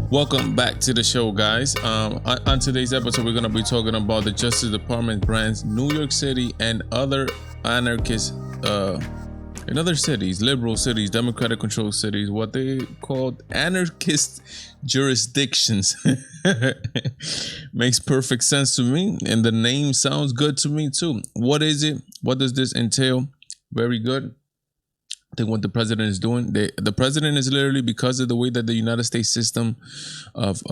Welcome back to the show, guys. On today's episode, we're going to be talking about the Justice Department grants New York City and other anarchist, in other cities, liberal cities, democratic controlled cities, what they called anarchist jurisdictions. Makes perfect sense to me, and the name sounds good to me too. What is it? What does this entail? Very good. I think what the president is doing, the president is literally, because of the way that the United States system of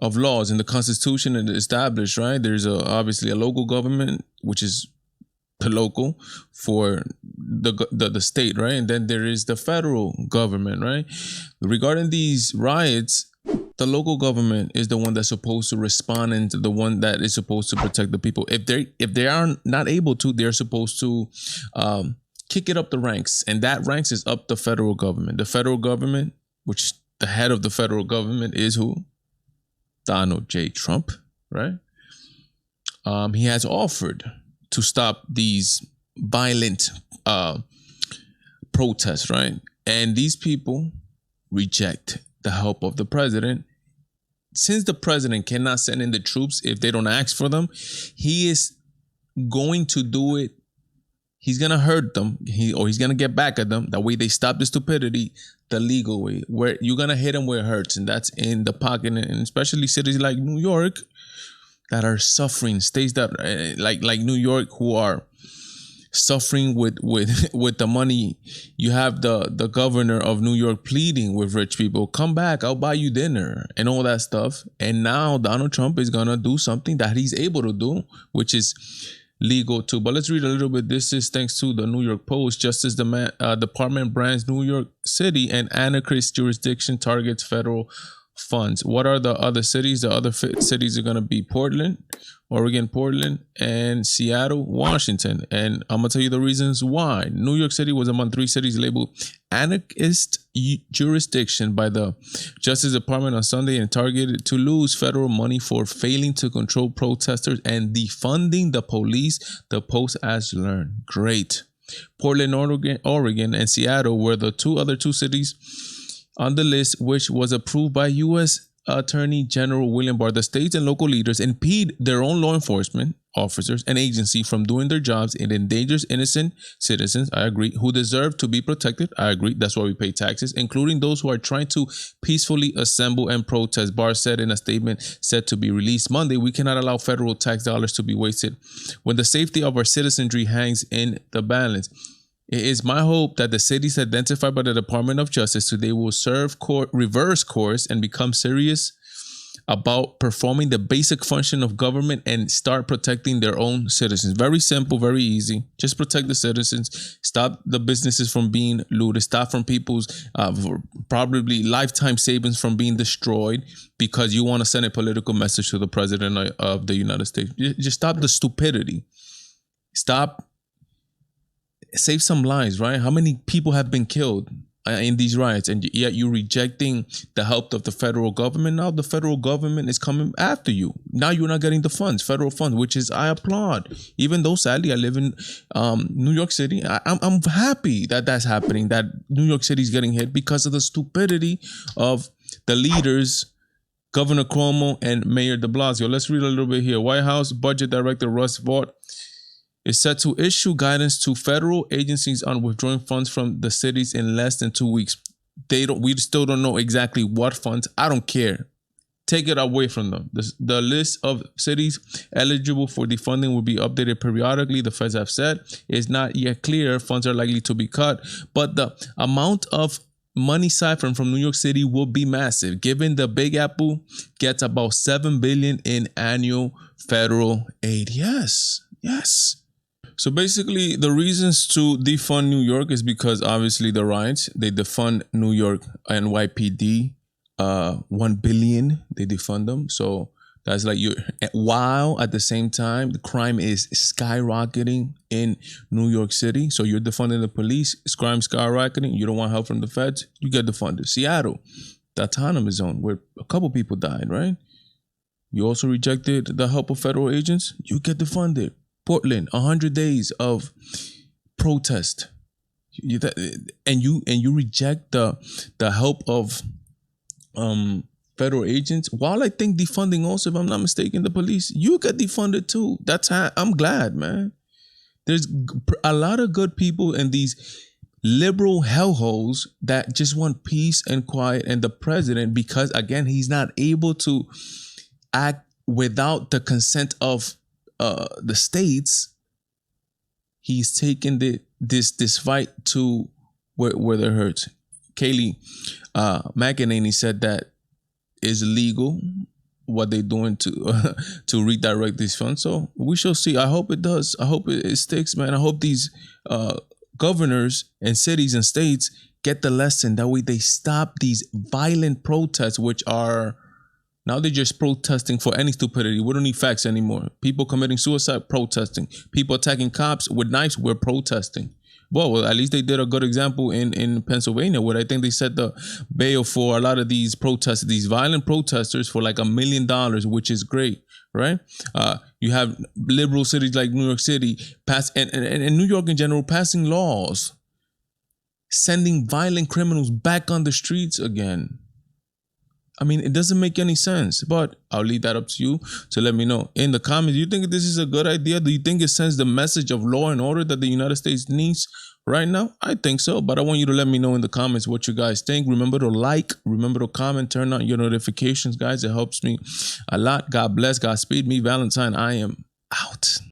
laws and the Constitution is established, right? There's obviously a local government, which is the local for the state, right? And then there is the federal government, right? Regarding these riots, the local government is the one that's supposed to respond, and the one that is supposed to protect the people. If they are not able to, they're supposed to kick it up the ranks, and that ranks is up the federal government. The federal government, which the head of the federal government is who? Donald J. Trump, right? He has offered to stop these violent protests, right? And these people reject the help of the president. Since the president cannot send in the troops if they don't ask for them, he is going to do it. He's going to hurt them, he's going to get back at them. That way they stop the stupidity the legal way, where you're going to hit them where it hurts, and that's in the pocket. And especially cities like New York that are suffering, states that like New York, who are suffering with the money. You have the governor of New York pleading with rich people, come back, I'll buy you dinner and all that stuff. And now Donald Trump is going to do something that he's able to do, which is legal too. But let's read a little bit. This is thanks to the New York Post. Justice Department brands New York City and anarchist jurisdiction targets federal funds. What are the other cities? The other cities are going to be Portland, and Seattle, Washington. And I'm going to tell you the reasons why. New York City was among 3 cities labeled anarchist jurisdiction by the Justice Department on Sunday and targeted to lose federal money for failing to control protesters and defunding the police, the Post has learned. Great. Portland, Oregon, and Seattle were the other two cities on the list, which was approved by U.S. Attorney General William Barr. The states and local leaders impede their own law enforcement officers and agency from doing their jobs. It endangers innocent citizens, I agree, who deserve to be protected, I agree. That's why we pay taxes, including those who are trying to peacefully assemble and protest. Barr said in a statement set to be released Monday, we cannot allow federal tax dollars to be wasted when the safety of our citizenry hangs in the balance. It is my hope that the cities identified by the Department of Justice today will reverse course and become serious about performing the basic function of government and start protecting their own citizens. Very simple, very easy. Just protect the citizens. Stop the businesses from being looted. Stop from people's probably lifetime savings from being destroyed because you want to send a political message to the president of the United States. Just stop the stupidity. Save some lives, right? How many people have been killed in these riots, and yet you're rejecting the help of the federal government? Now the federal government is coming after you. Now you're not getting the funds, federal funds, which is, I applaud. Even though sadly I live in New York City, I'm happy that that's happening, that New York City is getting hit because of the stupidity of the leaders, Governor Cuomo and Mayor de Blasio. Let's read a little bit here. White House Budget Director Russ Vought is set to issue guidance to federal agencies on withdrawing funds from the cities in less than 2 weeks. We still don't know exactly what funds. I don't care. Take it away from them. The list of cities eligible for defunding will be updated periodically. The feds have said it's not yet clear. Funds are likely to be cut, but the amount of money siphoned from New York City will be massive, given the Big Apple gets about $7 billion in annual federal aid. Yes. So basically, the reasons to defund New York is because obviously the riots. They defund New York NYPD, $1 billion. They defund them. So that's like while at the same time the crime is skyrocketing in New York City. So you're defunding the police. Crime skyrocketing. You don't want help from the feds. You get defunded. Seattle, the autonomous zone where a couple people died. Right. You also rejected the help of federal agents. You get defunded. Portland, 100 days of protest, and you reject the help of federal agents. While I think defunding also, if I'm not mistaken, the police, you get defunded too. That's how I'm glad, man. There's a lot of good people in these liberal hellholes that just want peace and quiet. And the president, because again, he's not able to act without the consent of the states, he's taken this fight to where they're hurt. Kaylee McEnany said that is illegal what they're doing to redirect these funds. So we shall see. I hope it does. I hope it sticks, man. I hope these governors and cities and states get the lesson. That way they stop these violent protests, which are now they're just protesting for any stupidity. We don't need facts anymore. People committing suicide, protesting. People attacking cops with knives, we're protesting. Well, at least they did a good example in Pennsylvania, where I think they set the bail for a lot of these protests, these violent protesters, for like $1 million, which is great, right? You have liberal cities like New York City and New York in general passing laws, sending violent criminals back on the streets again. I mean, it doesn't make any sense, but I'll leave that up to you to let me know in the comments. Do you think this is a good idea? Do you think it sends the message of law and order that the United States needs right now? I think so, but I want you to let me know in the comments what you guys think. Remember to like, remember to comment, turn on your notifications, guys. It helps me a lot. God bless, Godspeed. Me, Valentine, I am out.